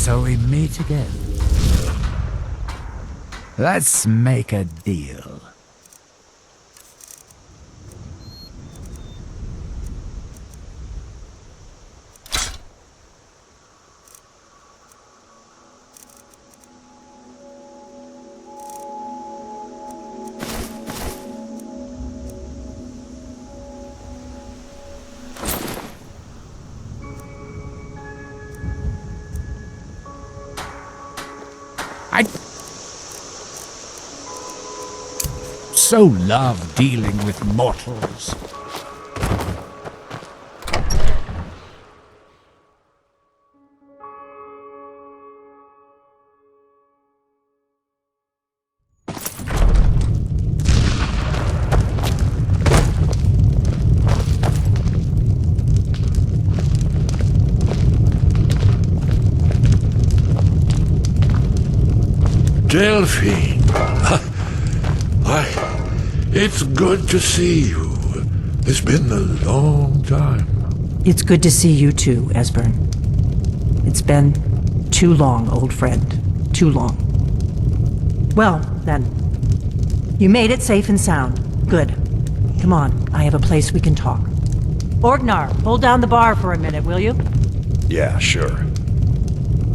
So we meet again. Let's make a deal. I so love dealing with mortals. Delphine, it's good to see you. It's been a long time. It's good to see you too, Esbern. It's been too long, old friend. Too long. Well, then. You made it safe and sound. Good. Come on, I have a place we can talk. Orgnar, hold down the bar for a minute, will you? Yeah, sure.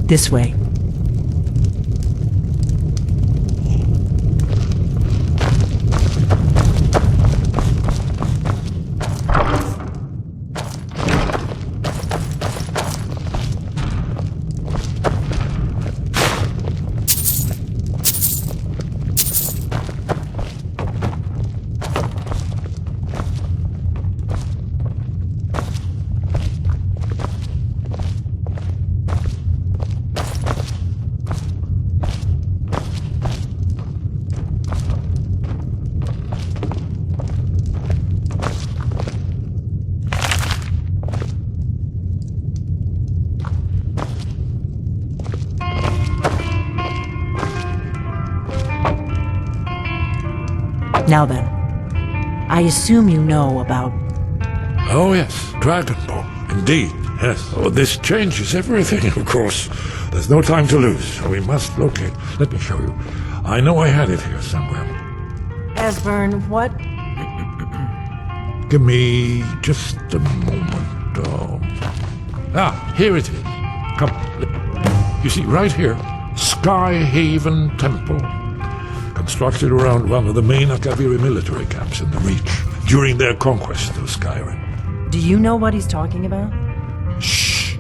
This way. Now then, I assume you know about... Oh yes, Dragonborn. Indeed, yes. Oh, this changes everything, of course. There's no time to lose. We must locate. Let me show you. I know I had it here somewhere. Esbern, what? Give me just a moment. Here it is. Come. You see, right here, Skyhaven Temple. Constructed around one of the main Akaviri military camps in the Reach during their conquest of Skyrim. Do you know what he's talking about? Shh!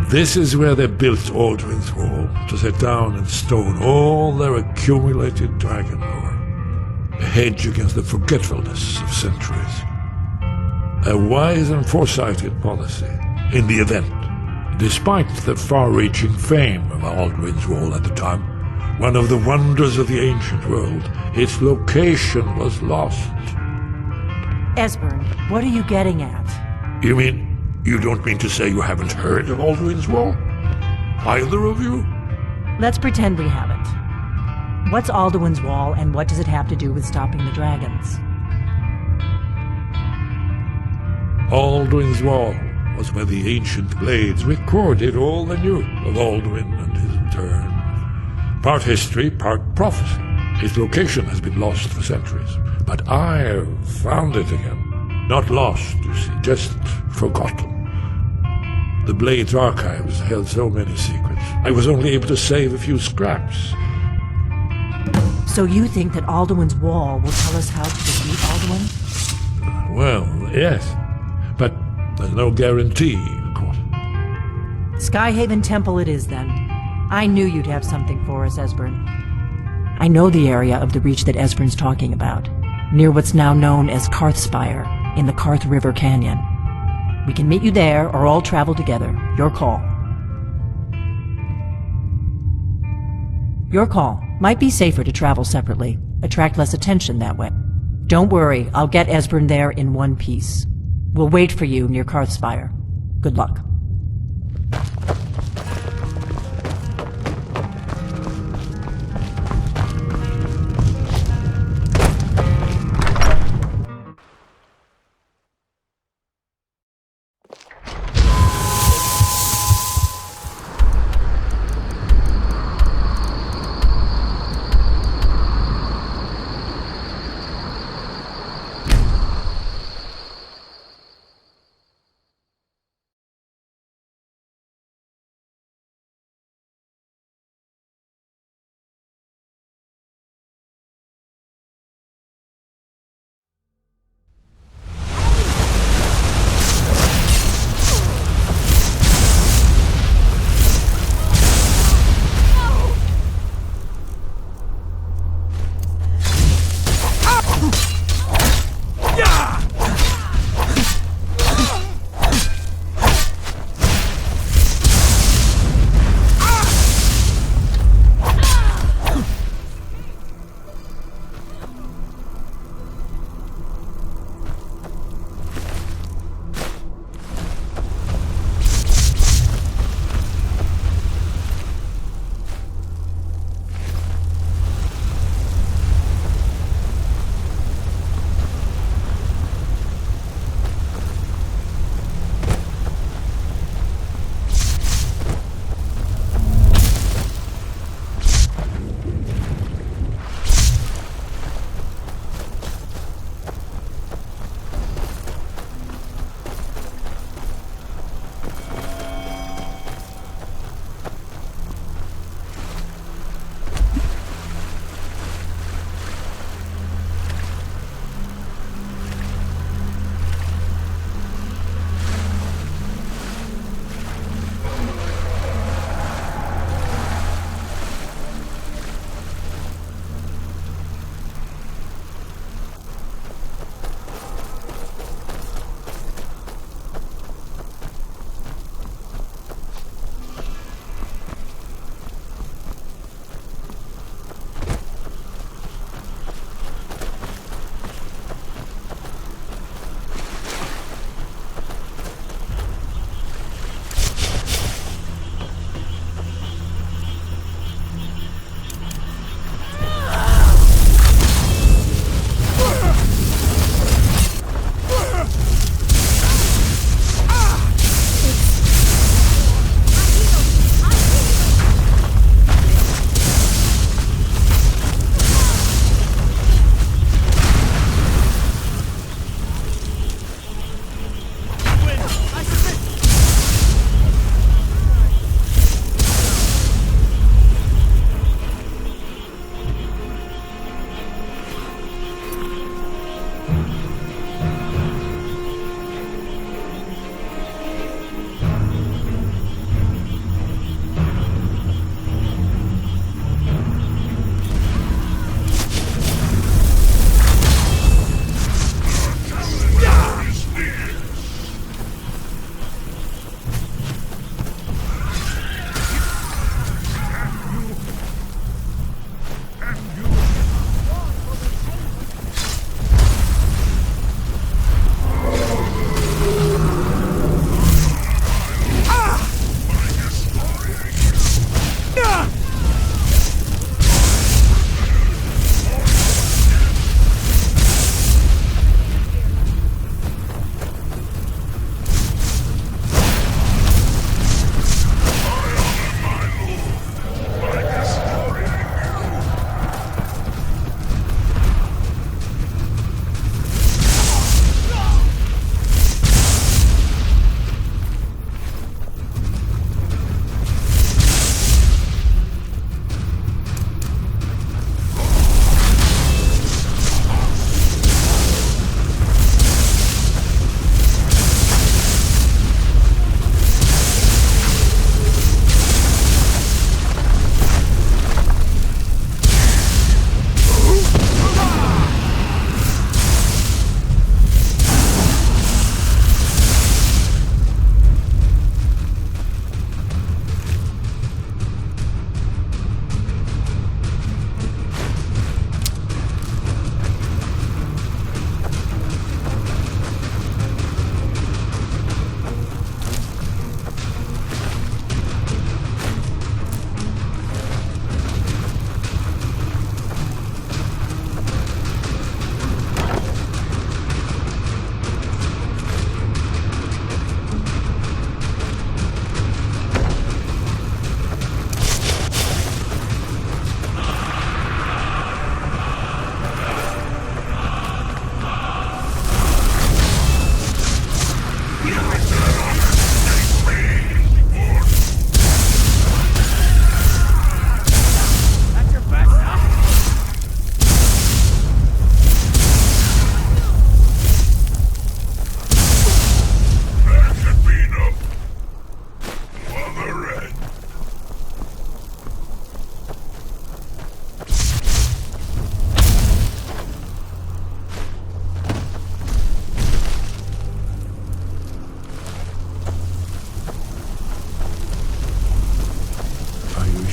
This is where they built Aldrin's Wall to set down in stone all their accumulated dragon lore. A hedge against the forgetfulness of centuries. A wise and foresighted policy in the event. Despite the far-reaching fame of Aldrin's Wall at the time, one of the wonders of the ancient world, its location was lost. Esbern, what are you getting at? You mean, you don't mean to say you haven't heard of Aldrin's Wall? Either of you? Let's pretend we haven't. What's Alduin's Wall, and what does it have to do with stopping the dragons? Alduin's Wall was where the ancient blades recorded all they knew of Alduin and his return. Part history, part prophecy. Its location has been lost for centuries, but I've found it again. Not lost, you see, just forgotten. The Blade's archives held so many secrets. I was only able to save a few scraps. So you think that Alduin's Wall will tell us how to defeat Alduin? Well, yes, but there's no guarantee, of course. Skyhaven Temple it is, then. I knew you'd have something for us, Esbern. I know the area of the Reach that Esbern's talking about, near what's now known as Karthspire, in the Karth River Canyon. We can meet you there, or all travel together. Your call. Your call. Might be safer to travel separately. Attract less attention that way. Don't worry, I'll get Esbern there in one piece. We'll wait for you near Karthspire. Good luck.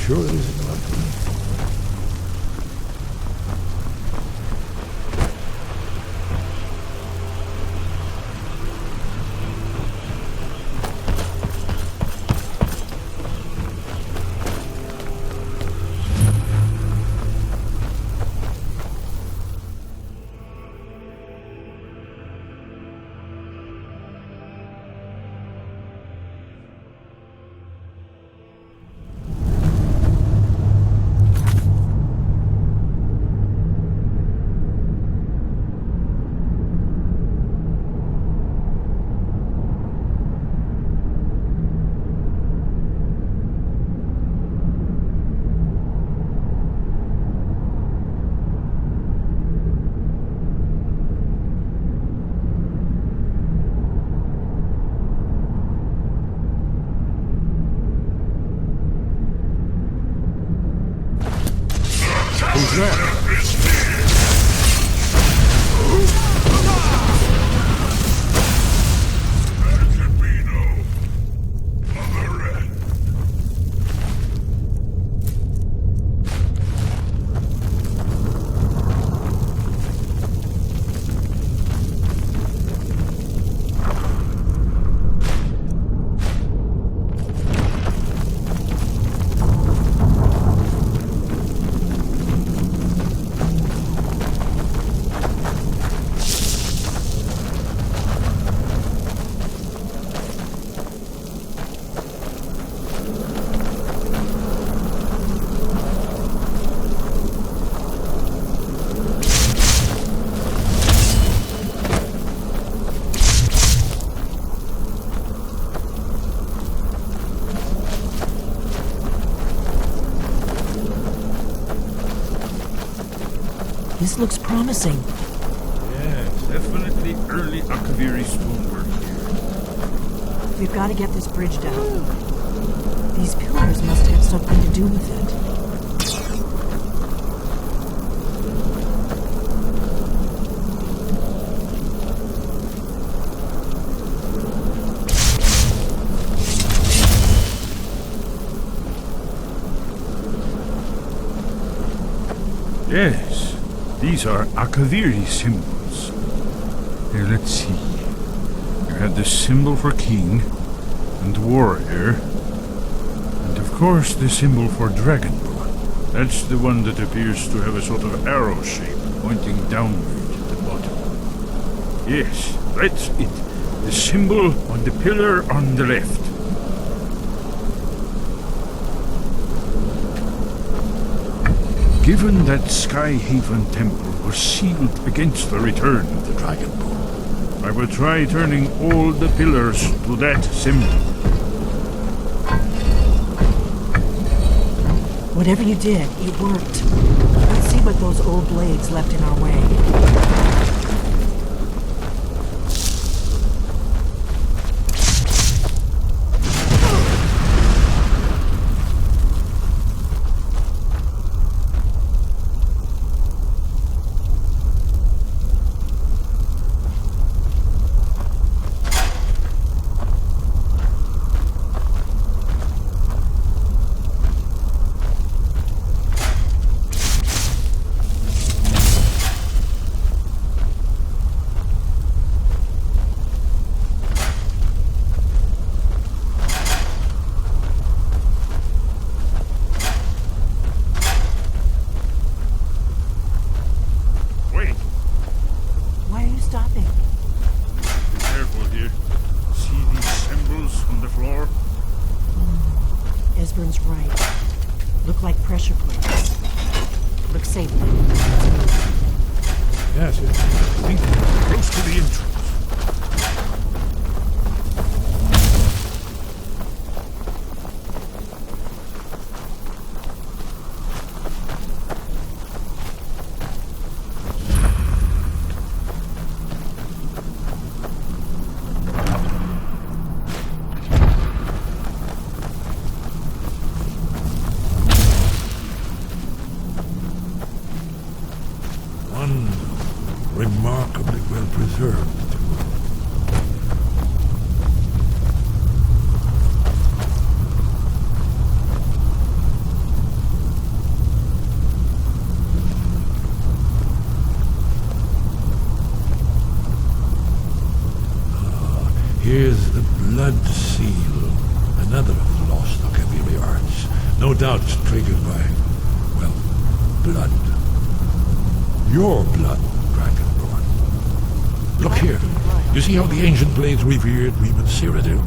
sure it isn't about me? Who's that? There can be no other end. This looks promising. Yes, definitely early Akaviri stonework here. We've got to get this bridge down. These pillars must have something to do with it. Yes, these are Akaviri symbols. Here, let's see. You have the symbol for king and warrior, and of course the symbol for dragon. That's the one that appears to have a sort of arrow shape pointing downward at the bottom. Yes, that's it. The symbol on the pillar on the left. Given that Skyhaven Temple was sealed against the return of the Dragon Ball, I will try turning all the pillars to that symbol. Whatever you did, it worked. Let's see what those old blades left in our way. Esbern's right. Look like pressure plates. Look safe. Yes, I think we're close to the entrance. Remarkably well preserved. Here's the blood seal, another of the lost Akaviri arts, no doubt triggered by, well, blood. Your blood, Dragonborn. Look here. You see how the ancient blades revered Reman Cyrodiil?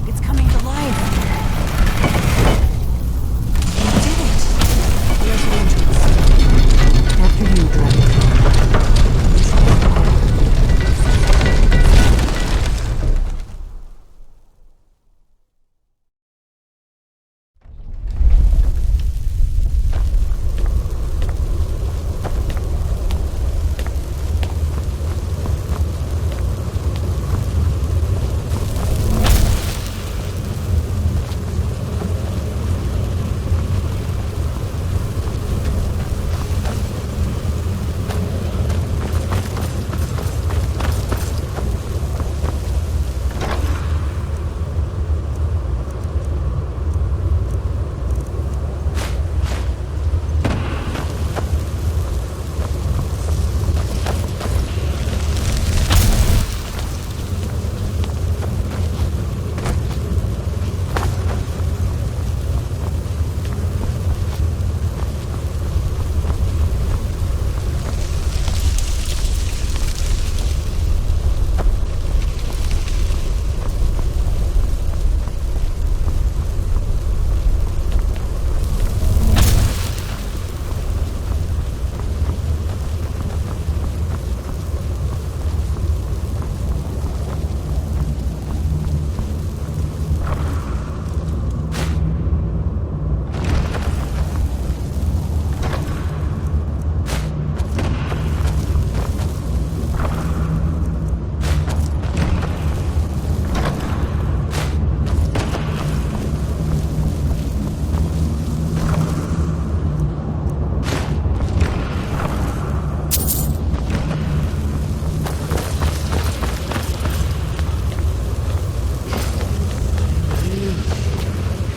It's coming to life. You did it. There's the entrance. After you, Dragon.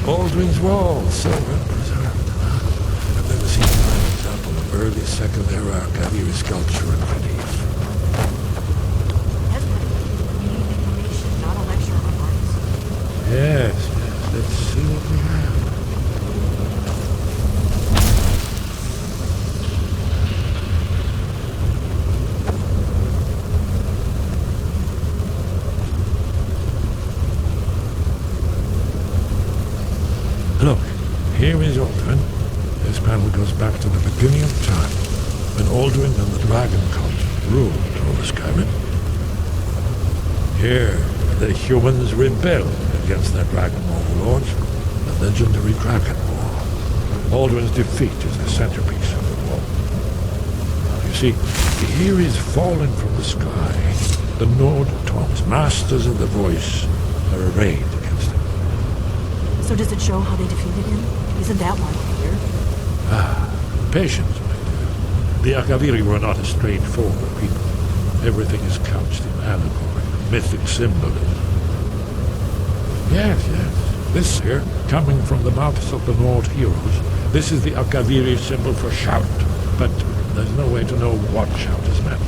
Baldwin's Wall, so well preserved. I've never seen an example of early Second Era Akaviri sculpture and relief. We need information, not a lecture on arts. Yes, let's see what we have. Look, here is Alduin. This panel goes back to the beginning of time, when Alduin and the Dragon Cult ruled over Skyrim. Here, the humans rebelled against their dragon overlords, the legendary Dragon War. Alduin's defeat is the centerpiece of the war. You see, here is fallen from the sky. The Nord Tongs, masters of the voice, are arrayed against him. So does it show how they defeated him? Isn't that why we're here? Patience, my dear. The Akaviri were not a straightforward people. Everything is couched in allegory, mythic symbolism. Yes. This here, coming from the mouths of the Nord heroes, this is the Akaviri symbol for shout. But there's no way to know what shout is meant.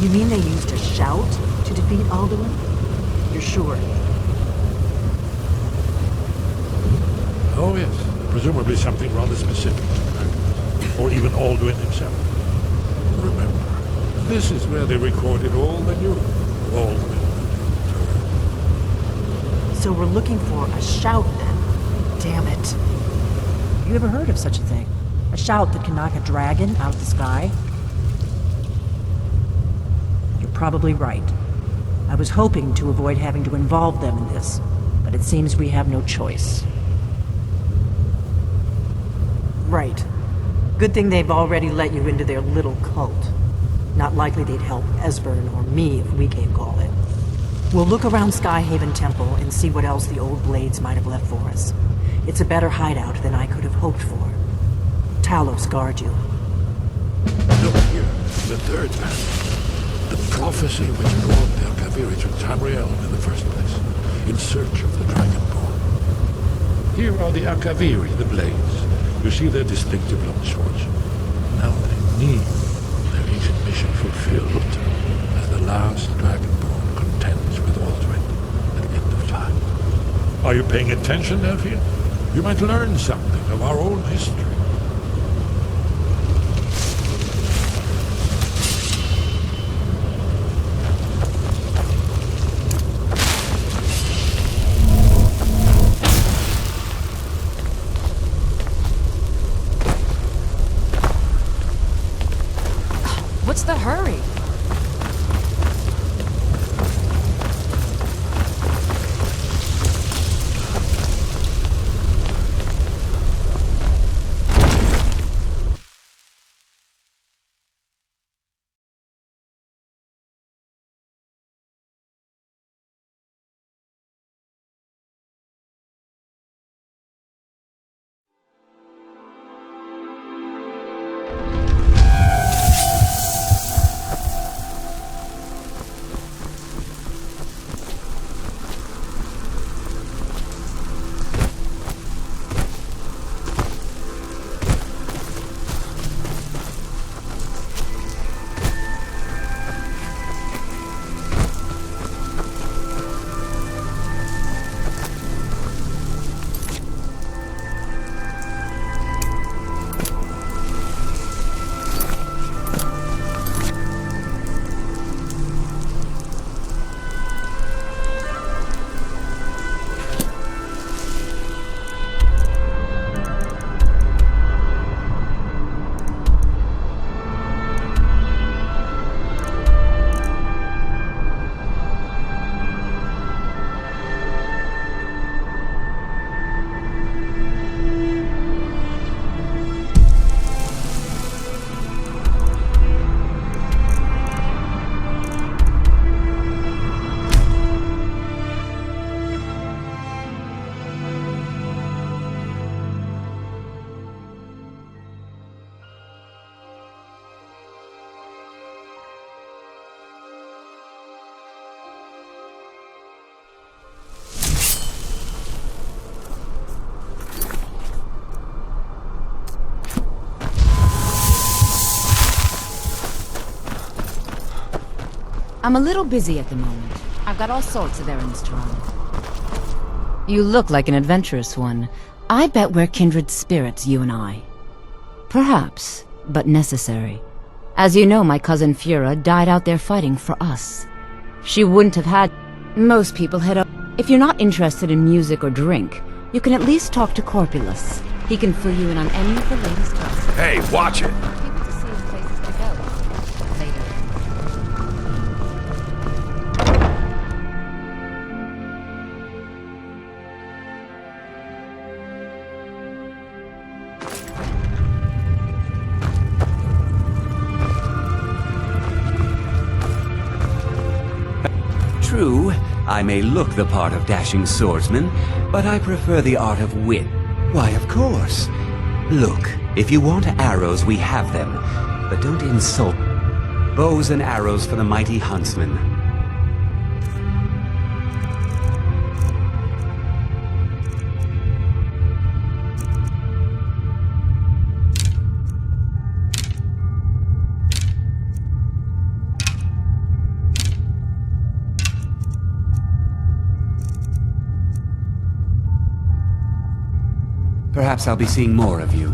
You mean they used a shout to defeat Alduin? You're sure? Oh, yes. Presumably something rather specific. Or even Alduin himself. Remember, this is where they recorded all the news. Alduin. So we're looking for a shout then. Damn it. You ever heard of such a thing? A shout that can knock a dragon out of the sky? You're probably right. I was hoping to avoid having to involve them in this, but it seems we have no choice. Right. Good thing they've already let you into their little cult. Not likely they'd help Esbern or me if we came calling. We'll look around Skyhaven Temple and see what else the old blades might have left for us. It's a better hideout than I could have hoped for. Talos guard you. Look here, the third panel. The prophecy which brought the Akaviri to Tamriel in the first place, in search of the Dragonborn. Here are the Akaviri, the blades. You see their distinctive long swords. Now they need their ancient mission fulfilled as the last Dragonborn contends with Aldrin at the end of time. Are you paying attention, Nephew? You might learn something of our own history. What's the hurry? I'm a little busy at the moment. I've got all sorts of errands to run. You look like an adventurous one. I bet we're kindred spirits, you and I. Perhaps, but necessary. As you know, my cousin Fura died out there fighting for us. She wouldn't have had... Most people head up... If you're not interested in music or drink, you can at least talk to Corpulus. He can fill you in on any of the latest gossip. Hey, watch it! People to see and places to go. Later. True, I may look the part of dashing swordsman, but I prefer the art of wit. Why, of course. Look, if you want arrows, we have them. But don't insult. Bows and arrows for the mighty huntsman. Perhaps I'll be seeing more of you.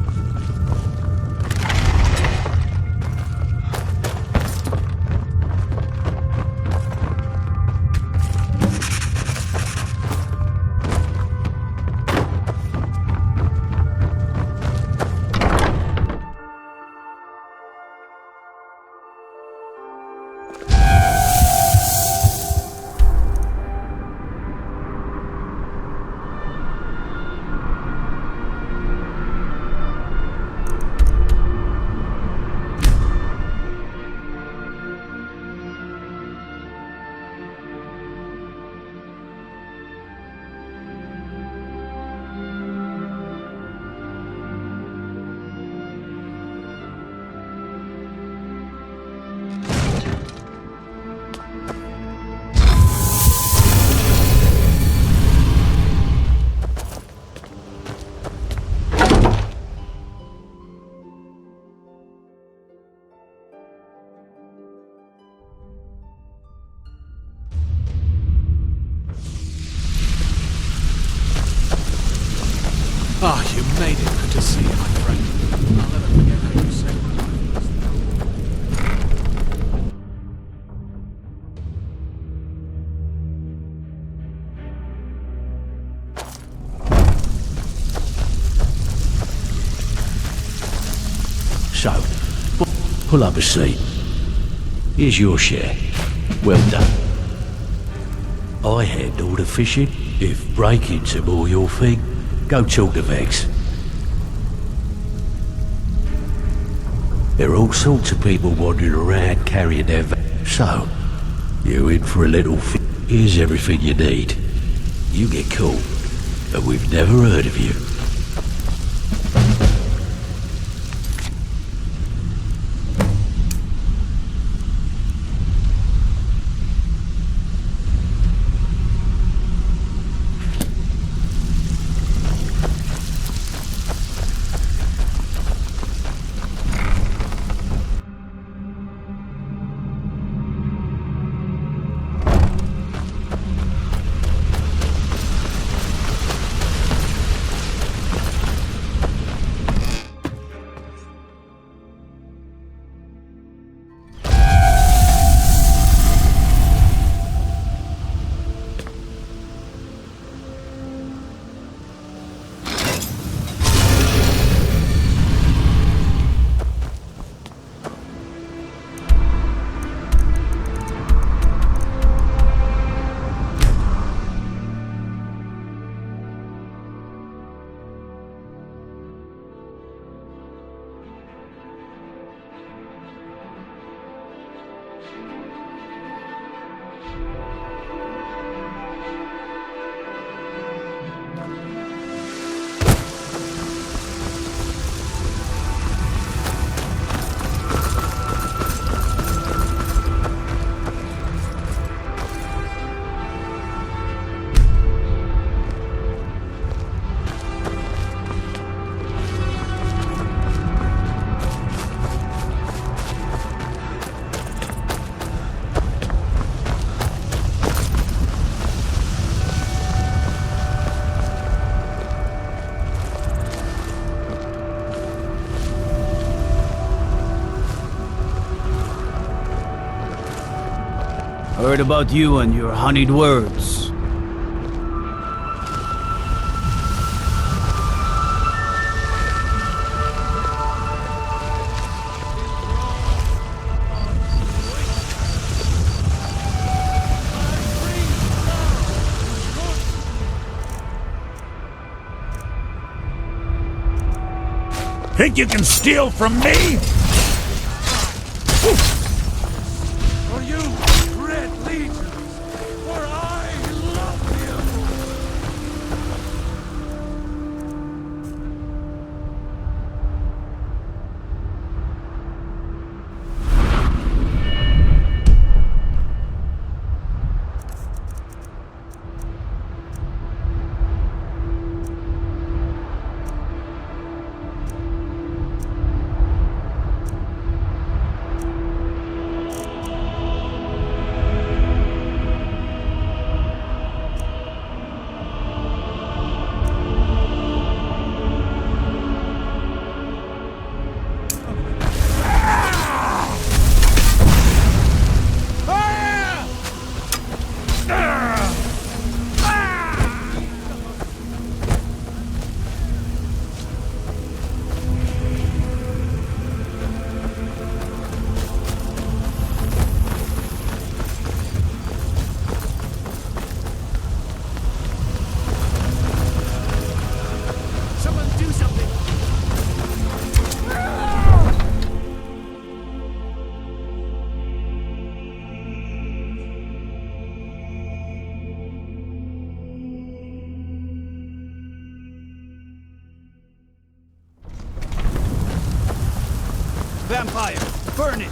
Ah, you made it. Good to see you, my friend. I'll never forget how you saved my life. So, pull up a seat. Here's your share. Well done. I handle the fishing. If breaking's a more your thing, go talk to Vex. There are all sorts of people wandering around carrying their so, you're in for a little Here's everything you need. You get caught, and we've never heard of you. Heard about you and your honeyed words. Think you can steal from me? For you, Red Legion, for I love you. Vampire, burn it!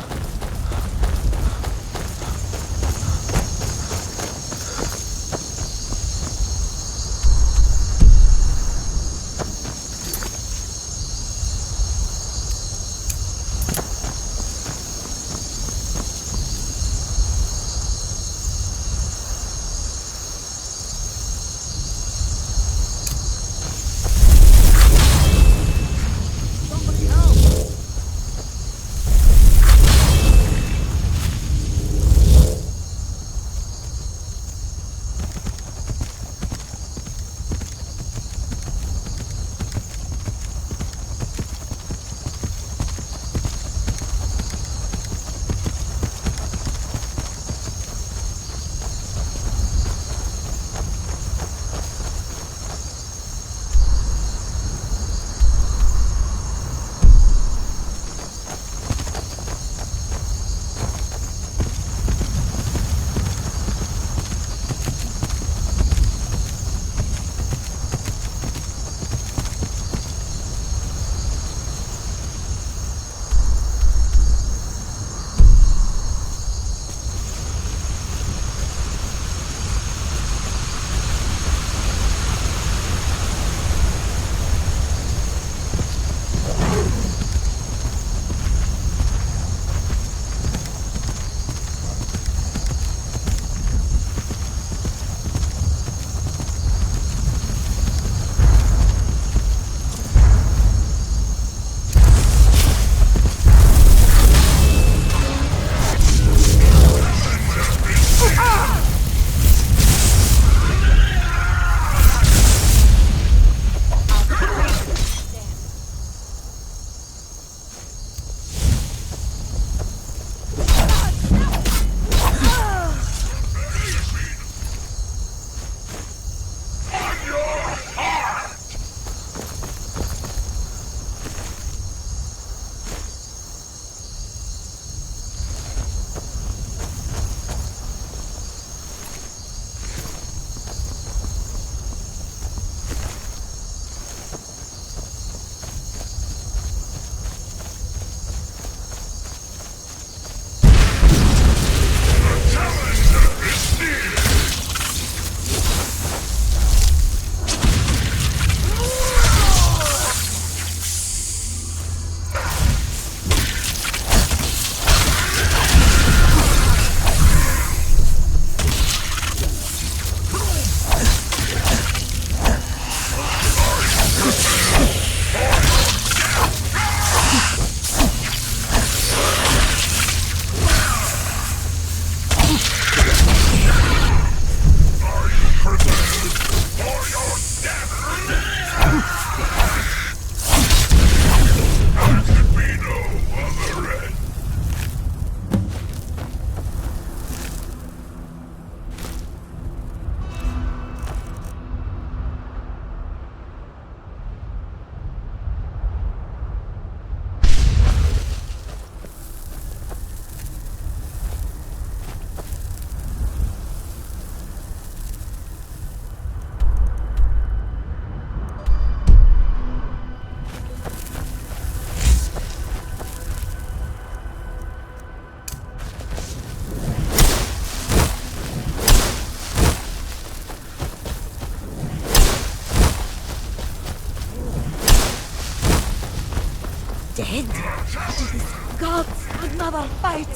dead. It is God's another fight.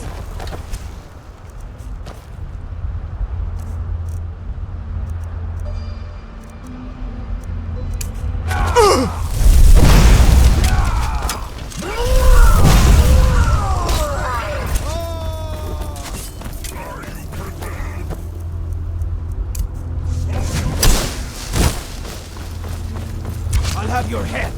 I'll have your head.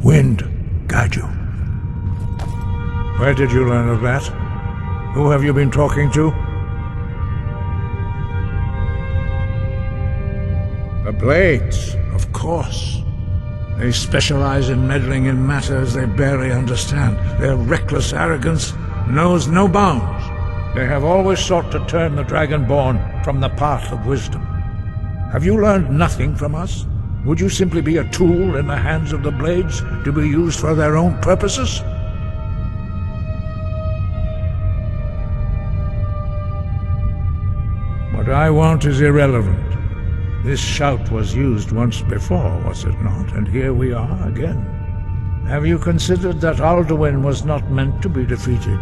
Wind guide you. Where did you learn of that? Who have you been talking to? The Blades, of course. They specialize in meddling in matters they barely understand. Their reckless arrogance knows no bounds. They have always sought to turn the Dragonborn from the path of wisdom. Have you learned nothing from us? Would you simply be a tool in the hands of the Blades to be used for their own purposes? What I want is irrelevant. This shout was used once before, was it not? And here we are again. Have you considered that Alduin was not meant to be defeated?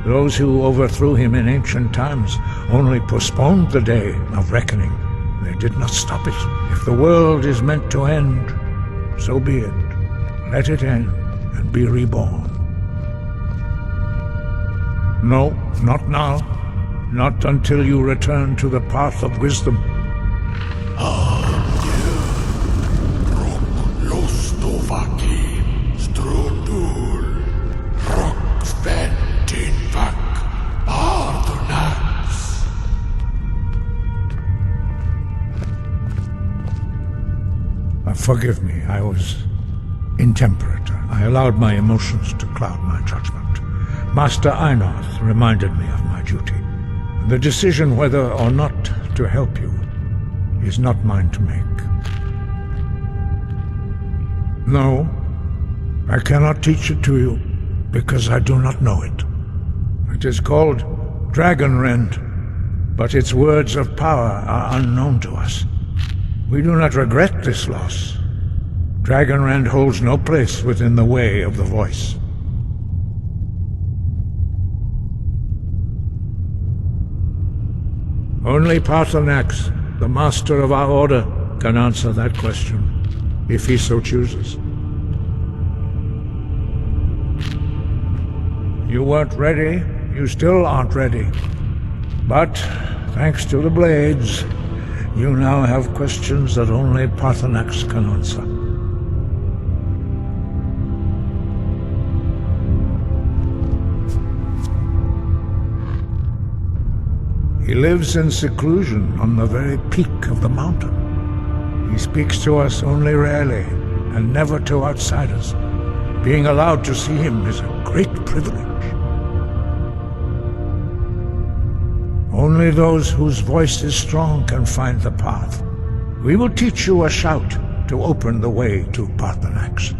Those who overthrew him in ancient times only postponed the day of reckoning. They did not stop it. If the world is meant to end, so be it. Let it end and be reborn. No, not now. Not until you return to the path of wisdom. Forgive me, I was intemperate. I allowed my emotions to cloud my judgment. Master Einarth reminded me of my duty. The decision whether or not to help you is not mine to make. No, I cannot teach it to you because I do not know it. It is called Dragonrend, but its words of power are unknown to us. We do not regret this loss. Dragonrend holds no place within the way of the voice. Only Paarthurnax, the master of our order, can answer that question, if he so chooses. You weren't ready, you still aren't ready. But, thanks to the blades, you now have questions that only Paarthurnax can answer. He lives in seclusion on the very peak of the mountain. He speaks to us only rarely, and never to outsiders. Being allowed to see him is a great privilege. Only those whose voice is strong can find the path. We will teach you a shout to open the way to Paarthurnax.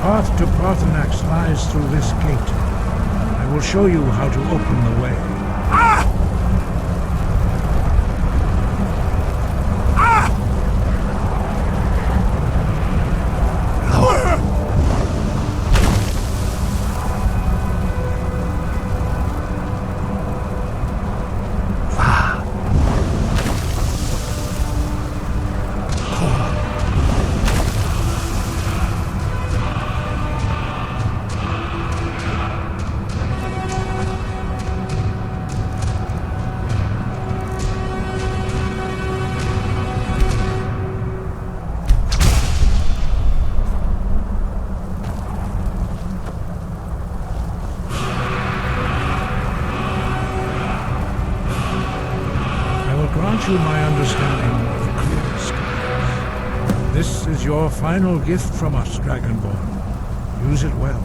The path to Paarthurnax lies through this gate. I will show you how to open the way. Grant you my understanding of the clear skies. This is your final gift from us, Dragonborn. Use it well.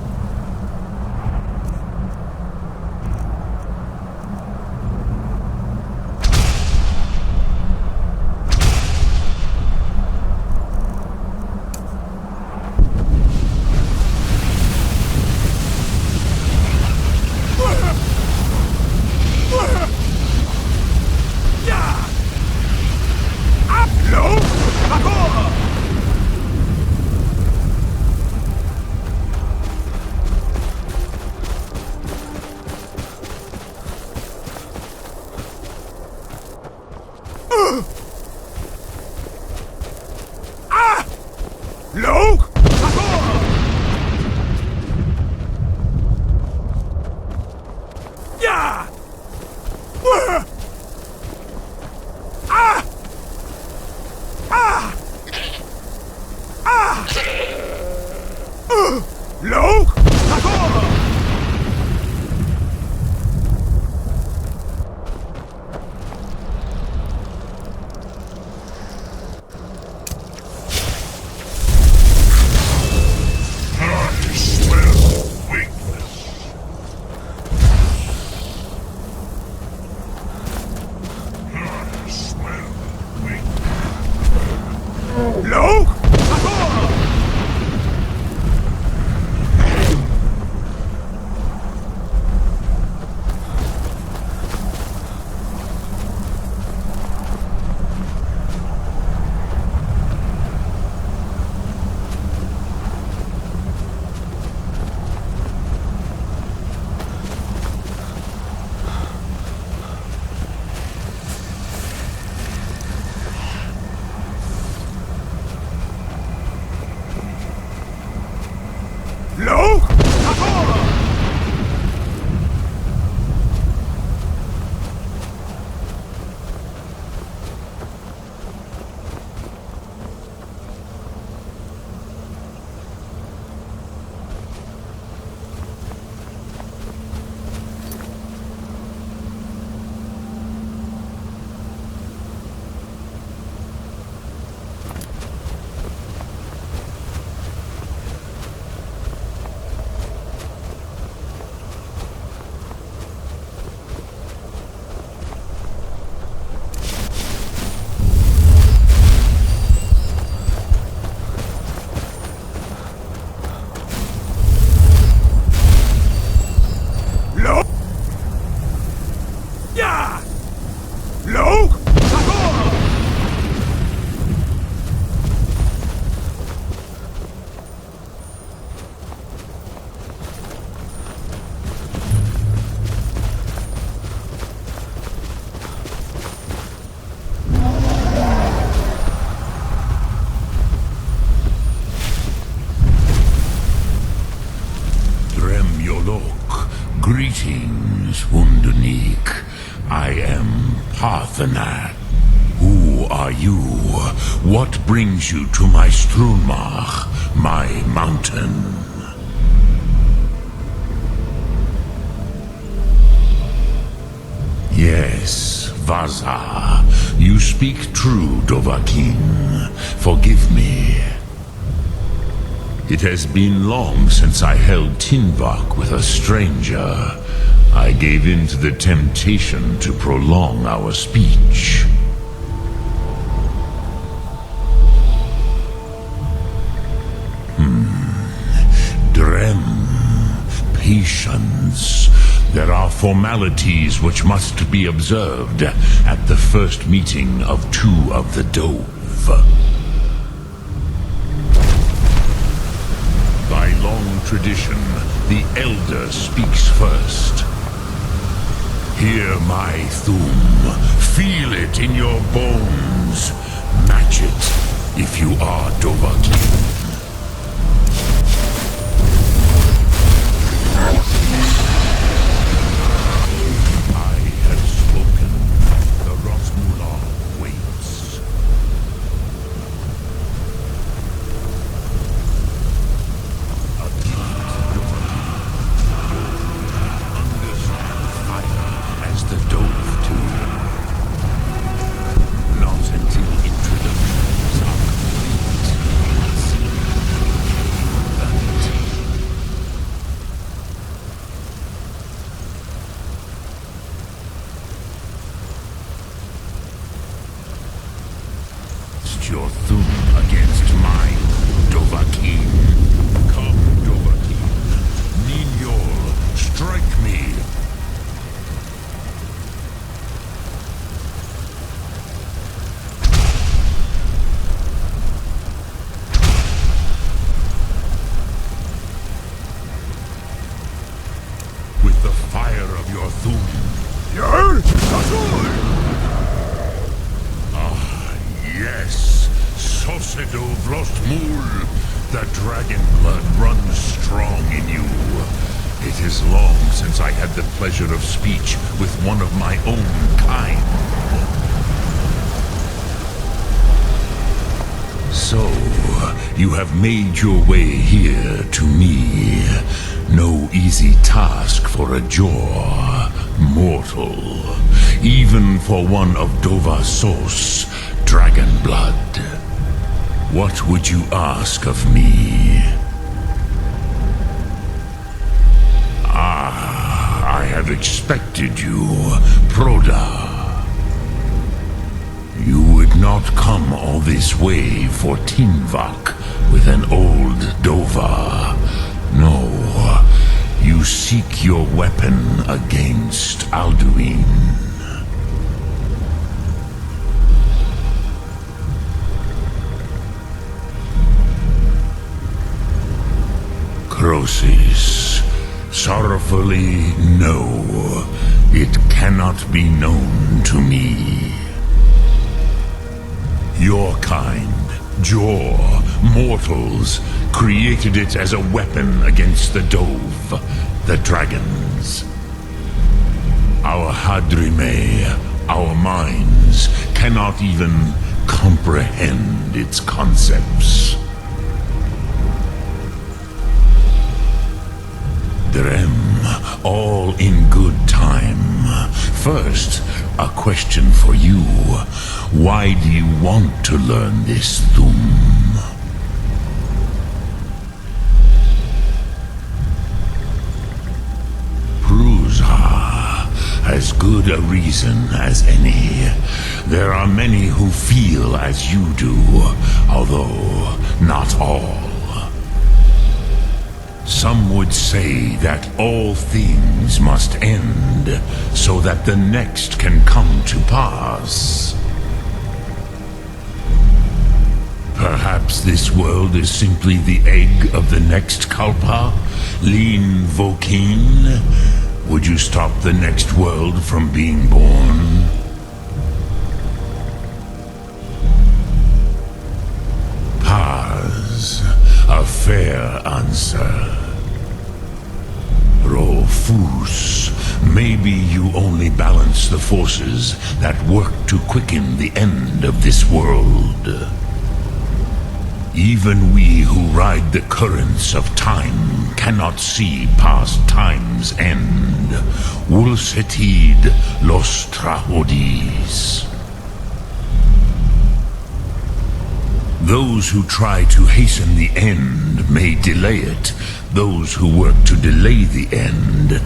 Look! Greetings, Wunderneek. I am Parthenath. Who are you? What brings you to my Strunmach, my mountain? Yes, Vaza. You speak true, Dovahkiin. Forgive me. It has been long since I held Tinvok with a stranger. I gave in to the temptation to prolong our speech. Drem. Patience. There are formalities which must be observed at the first meeting of two of the Dove. By long tradition, the Elder speaks first. Hear my Thum. Feel it in your bones. Match it if you are Dovahkiin. I have spoken. The Rosmular waits. As the Dove do. Not until introductions are complete. Your Thum against mine, Dovahkiin. Come, Dovahkiin. Ninyol, strike me. With the fire of your Thum. Ah, yes. Sosedo Vrostmul. The dragon blood runs strong in you. It is long since I had the pleasure of speech with one of my own kind. So, you have made your way here to me. task for a jaw mortal, even for one of Dovassos' dragon blood. What would you ask of me? I have expected you, Proda. You would not come all this way for Tinvak with an old Dova. No, you seek your weapon against Alduin. Crosis, sorrowfully, no, it cannot be known to me. Your kind, Jaw, mortals, created it as a weapon against the Dove, the dragons. Our Hadrime, our minds, cannot even comprehend its concepts. Drem, all in good time. First, a question for you. Why do you want to learn this Thum? Prusa, as good a reason as any. There are many who feel as you do, although not all. Some would say that all things must end, so that the next can come to pass. Perhaps this world is simply the egg of the next Kalpa, Lin Vokin. Would you stop the next world from being born? Paz, a fair answer. Rofus, maybe you only balance the forces that work to quicken the end of this world. Even we who ride the currents of time cannot see past time's end. Wulsetid los trahodis. Those who try to hasten the end may delay it. Those who work to delay the end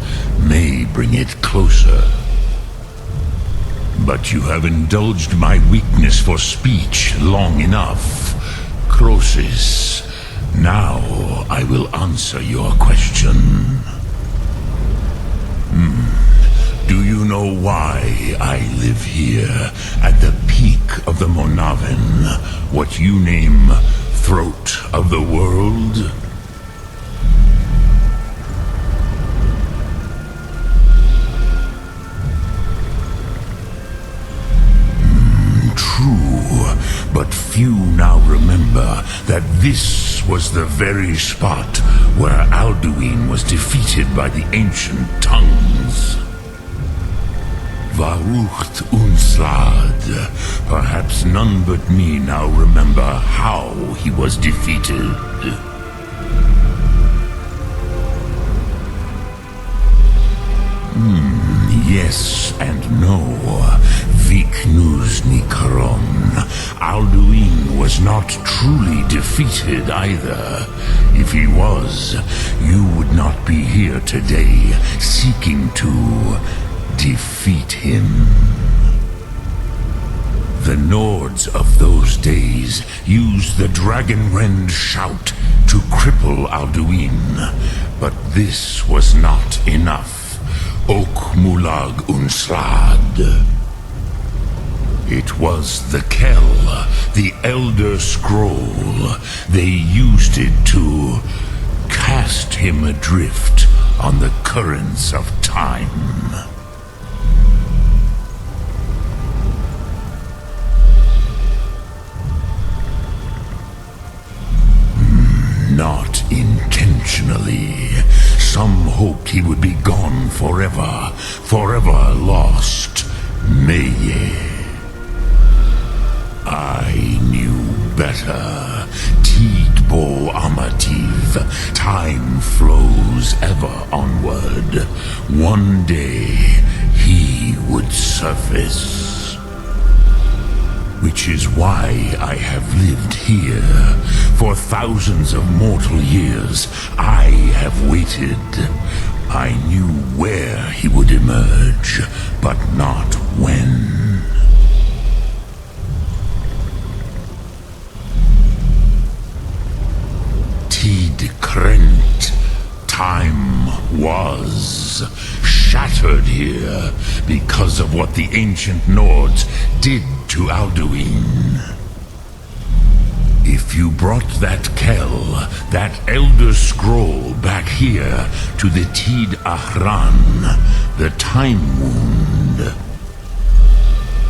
may bring it closer. But you have indulged my weakness for speech long enough. Crosis, now I will answer your question. Do you know why I live here, at the peak of the Monaven, what you name throat of the world? True, but few now remember that this was the very spot where Alduin was defeated by the ancient tongues. Varucht Unslad. Perhaps none but me now remember how he was defeated. Yes and no. Viknus Nikaron. Alduin was not truly defeated either. If he was, you would not be here today seeking to defeat him. The Nords of those days used the Dragonrend shout to cripple Alduin, but this was not enough. Ok Mulag Unslad. It was the Kell, the Elder Scroll. They used it to cast him adrift on the currents of time. Not intentionally. Some hoped he would be gone forever, forever lost. Meye. I knew better. Teed Bo Amativ, time flows ever onward. One day he would surface. Which is why I have lived here. For thousands of mortal years, I have waited. I knew where he would emerge, but not when. Tid Krent. Time was shattered here because of what the ancient Nords did to Alduin. If you brought that Kell, that Elder Scroll back here to the Tid Ahran, the Time Wound,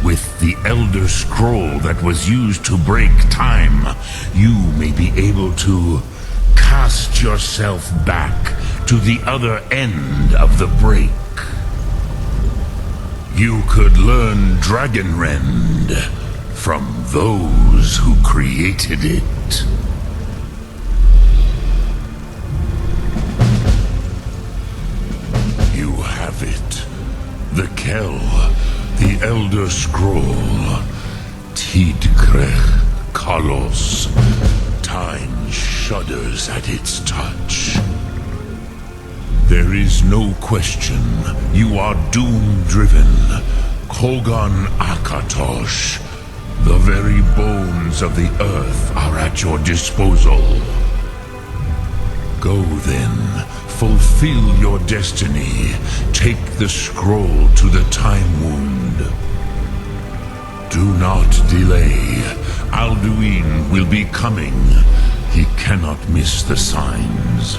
with the Elder Scroll that was used to break time, you may be able to cast yourself back to the other end of the break. You could learn Dragonrend from those who created it. You have it. The Kell, the Elder Scroll, Tidkrech Kalos. Time shudders at its touch. There is no question. You are doom-driven. Kogan Akatosh. The very bones of the earth are at your disposal. Go then. Fulfill your destiny. Take the scroll to the Time Wound. Do not delay. Alduin will be coming. He cannot miss the signs.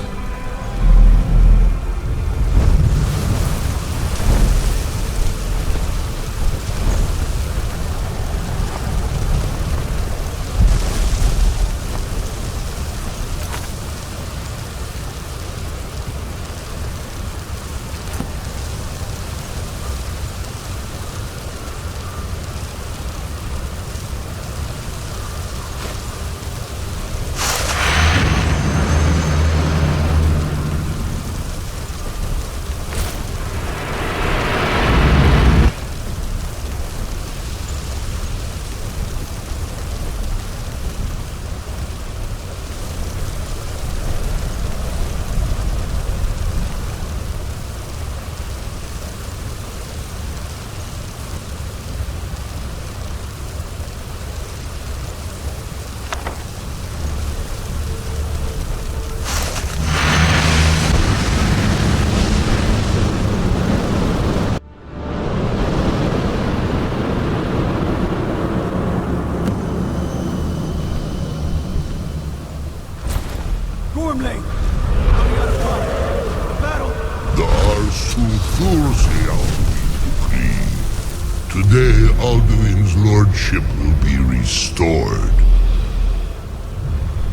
Today, Alduin's lordship will be restored.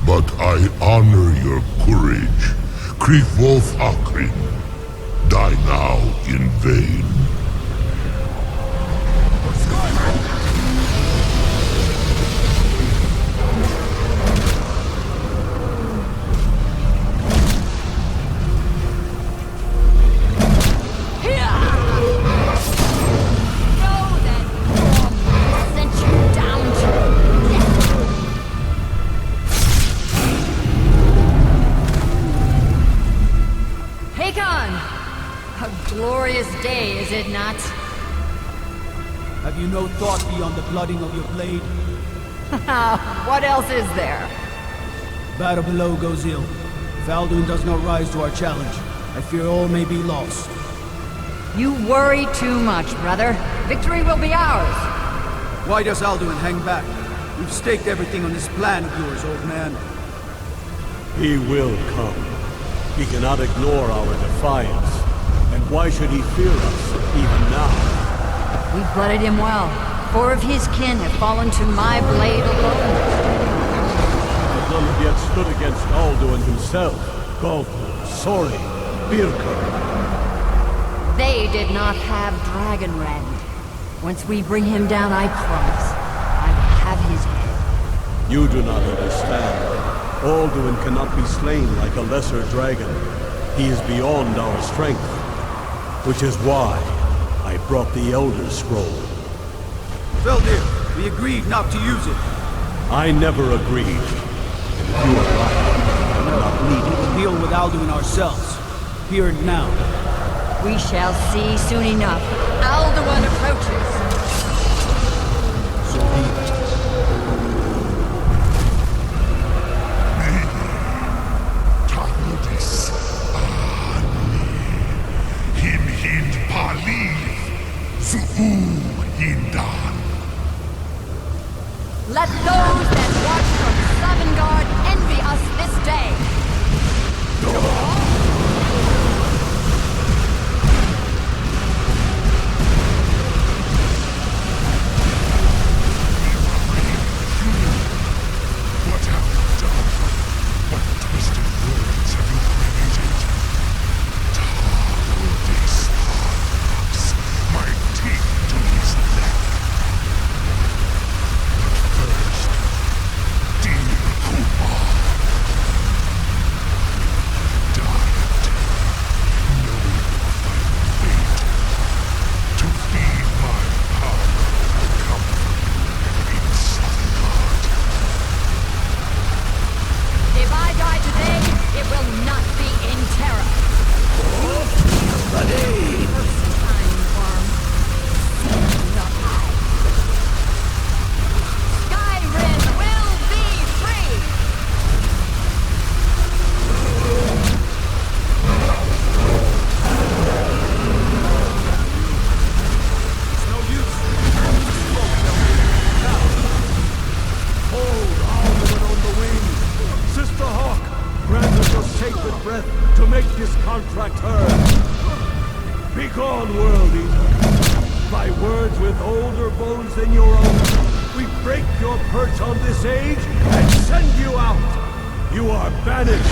But I honor your courage. Krifwolf Akrin. Die now in vain. Day, is it not? Have you no thought beyond the blooding of your blade? What else is there? Battle below goes ill. If Alduin does not rise to our challenge, I fear all may be lost. You worry too much, brother. Victory will be ours. Why does Alduin hang back? We've staked everything on this plan of yours, old man. He will come. He cannot ignore our defiance. And why should he fear us, even now? We blooded him well. 4 of his kin have fallen to my blade alone. But none have yet stood against Alduin himself. Galtor, Sori, Birka. They did not have Dragonrend. Once we bring him down, I promise, I will have his head. You do not understand. Alduin cannot be slain like a lesser dragon. He is beyond our strength. Which is why I brought the Elder Scroll. Veldir, we agreed not to use it. I never agreed. And if you are right, I will not need it. We'll deal with Alduin ourselves. Here and now. We shall see soon enough. Alduin approaches. So be it. Let those that watch from Sovngarde envy us this day. What have you done? What twisted words have you created? My teeth to his neck. First, Dear Kupa died, knowing your final fate. To feed my power and comfort in Sovngarde. If I die today, it will not be in terror. Time, worm. Not I. Skyrim will be free! It's no use. Hold Alduin on the wing. Sister Hawk, grant us your sacred breath to make this contract heard. Begone, World Eater. By words with older bones than your own, we break your perch on this age and send you out. You are banished.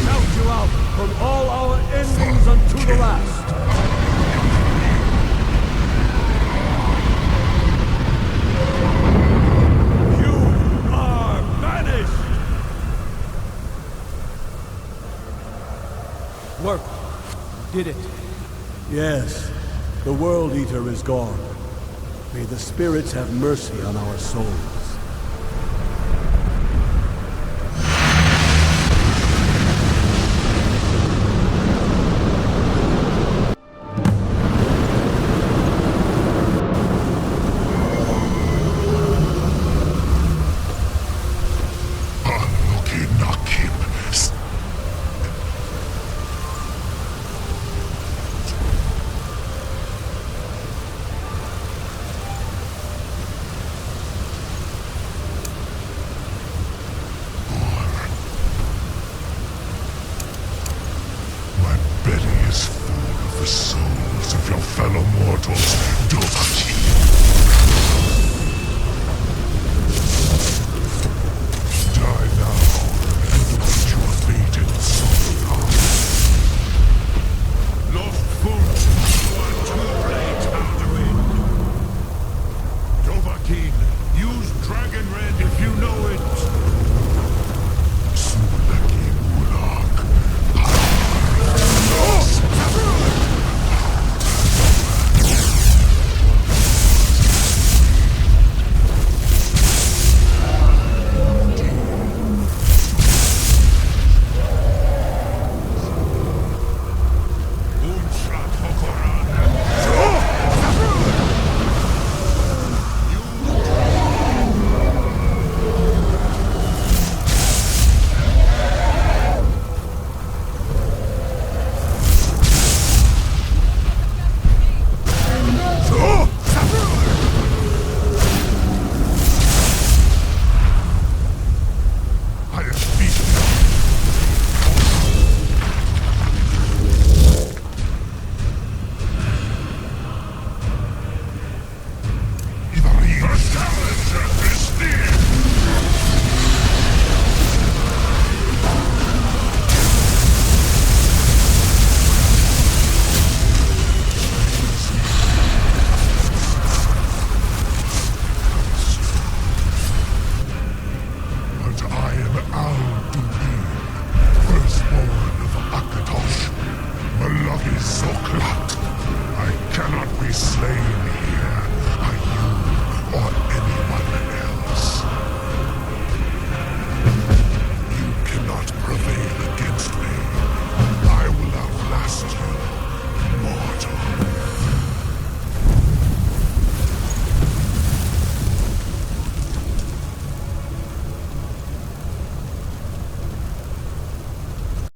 Shout you out from all our endings unto the last. You are banished. Work. Did it. Yes, the World Eater is gone. May the spirits have mercy on our souls. My belly is full of the souls of your fellow mortals, Dovahkiin.